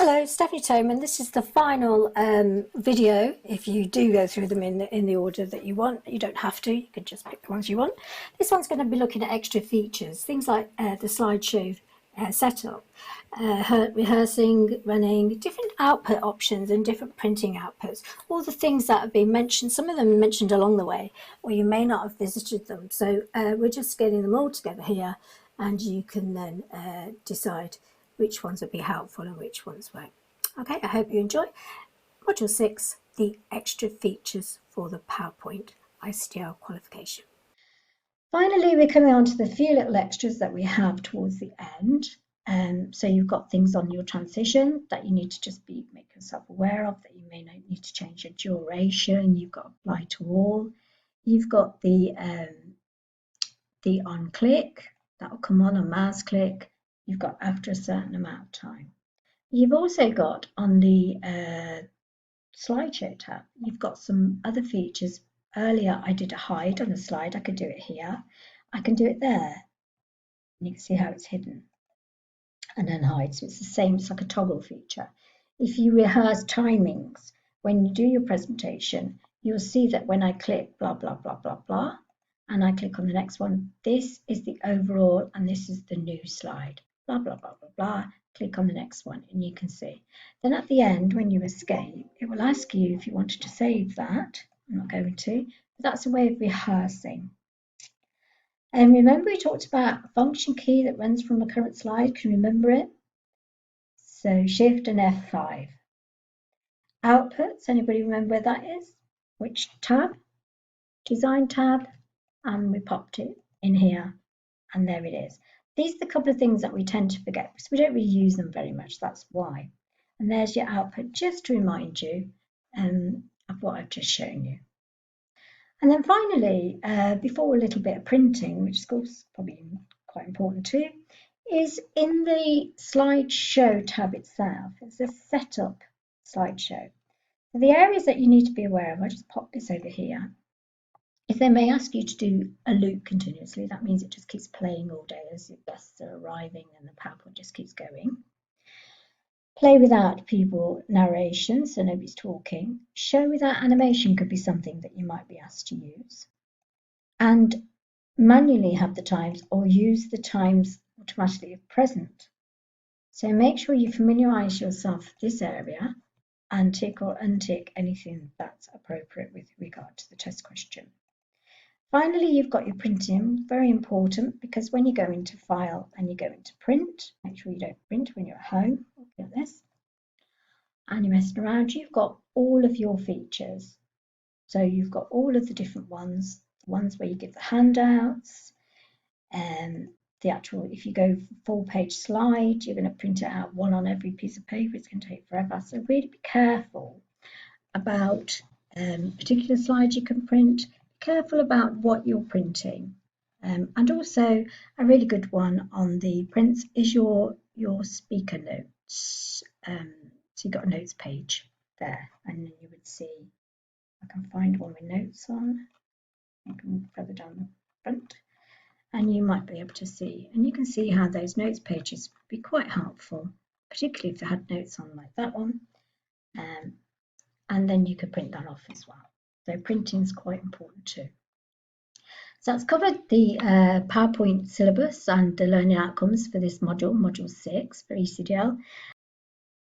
Hello, Stephanie Toman. This is the final video. If you do go through them in the order that you want, you don't have to. You can just pick the ones you want. This one's going to be looking at extra features, things like the slideshow setup, rehearsing, running, different output options and different printing outputs. All the things that have been mentioned, some of them mentioned along the way, or you may not have visited them. So we're just getting them all together here, and you can then decide which ones would be helpful and which ones won't. Okay, I hope you enjoy. Module 6, the extra features for the PowerPoint ICDL qualification. Finally, we're coming on to the few little extras that we have towards the end. So you've got things on your transition that you need to just make yourself aware of, that you may need to change your duration. You've got apply to all. You've got the on click, that will come on mouse click. You've got after a certain amount of time. You've also got on the slideshow tab, you've got some other features. Earlier I did a hide on a slide. I could do it here. I can do it there. And you can see how it's hidden and then hide. So it's the same, it's like a toggle feature. If you rehearse timings, when you do your presentation, you'll see that when I click blah, blah, blah, blah, blah, and I click on the next one, this is the overall and this is the new slide. Blah, blah, blah, blah, blah. Click on the next one and you can see. Then at the end, when you escape, it will ask you if you wanted to save that. I'm not going to, but that's a way of rehearsing. And remember we talked about a function key that runs from a current slide. Can you remember it? So Shift and F5. Outputs, anybody remember where that is? Which tab? Design tab. And we popped it in here and there it is. These are the couple of things that we tend to forget because we don't really use them very much, that's why. And there's your output, just to remind you of what I've just shown you. And then finally, before a little bit of printing, which is of course probably quite important too, is in the slideshow tab itself, it's a setup slideshow. So the areas that you need to be aware of, I'll just pop this over here. If they may ask you to do a loop continuously, that means it just keeps playing all day as your guests are arriving and the PowerPoint just keeps going. Play without people narration, so nobody's talking. Show without animation could be something that you might be asked to use. And manually have the times or use the times automatically if present. So make sure you familiarise yourself with this area and tick or untick anything that's appropriate with regard to the test question. Finally, you've got your printing, very important, because when you go into file and you go into print, make sure you don't print when you're at home. Look at this. And you're messing around, you've got all of your features. So you've got all of the different ones, the ones where you give the handouts, and the actual, if you go full page slide, you're going to print it out one on every piece of paper, it's going to take forever. So really be careful about particular slides you can print. Careful about what you're printing, and also a really good one on the prints is your speaker notes. So you've got a notes page there, and then you would see, I can find one with notes on, I can further down the front, and you might be able to see, and you can see how those notes pages would be quite helpful, particularly if they had notes on like that one, and then you could print that off as well. So printing is quite important too. So that's covered the PowerPoint syllabus and the learning outcomes for this module, module 6 for ECDL.